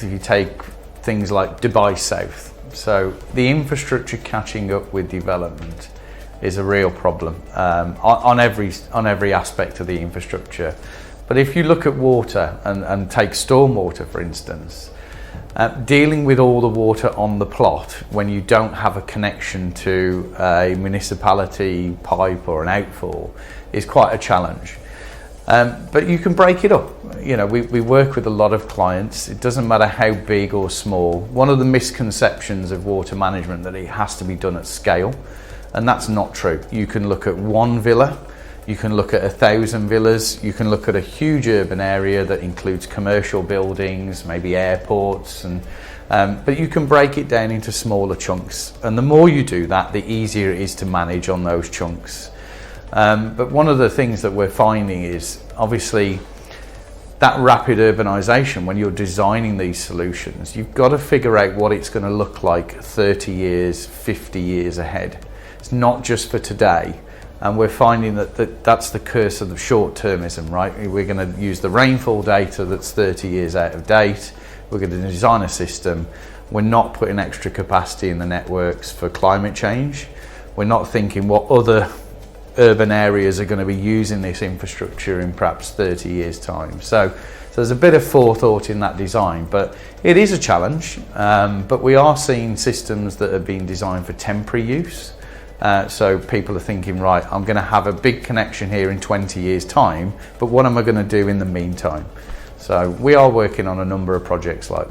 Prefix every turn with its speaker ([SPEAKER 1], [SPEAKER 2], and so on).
[SPEAKER 1] if you take things like Dubai South. So the infrastructure catching up with development is a real problem on every aspect of the infrastructure. But if you look at water and take stormwater, for instance, dealing with all the water on the plot when you don't have a connection to a municipality pipe or an outfall is quite a challenge. But you can break it up. You know, we work with a lot of clients. It doesn't matter how big or small. One of the misconceptions of water management that it has to be done at scale, and that's not true. You can look at one villa, you can look at 1,000 villas, you can look at a huge urban area that includes commercial buildings, maybe airports, and but you can break it down into smaller chunks. And the more you do that, the easier it is to manage on those chunks. But one of the things that we're finding is obviously that rapid urbanisation. When you're designing these solutions, you've got to figure out what it's going to look like 30 years, 50 years ahead. It's not just for today. And we're finding that's the curse of the short-termism, right? We're going to use the rainfall data that's 30 years out of date. We're going to design a system. We're not putting extra capacity in the networks for climate change. We're not thinking what other urban areas are going to be using this infrastructure in perhaps 30 years' time. So there's a bit of forethought in that design, but it is a challenge. But we are seeing systems that are being designed for temporary use. So people are thinking, right, I'm going to have a big connection here in 20 years' time, but what am I going to do in the meantime? So we are working on a number of projects like that.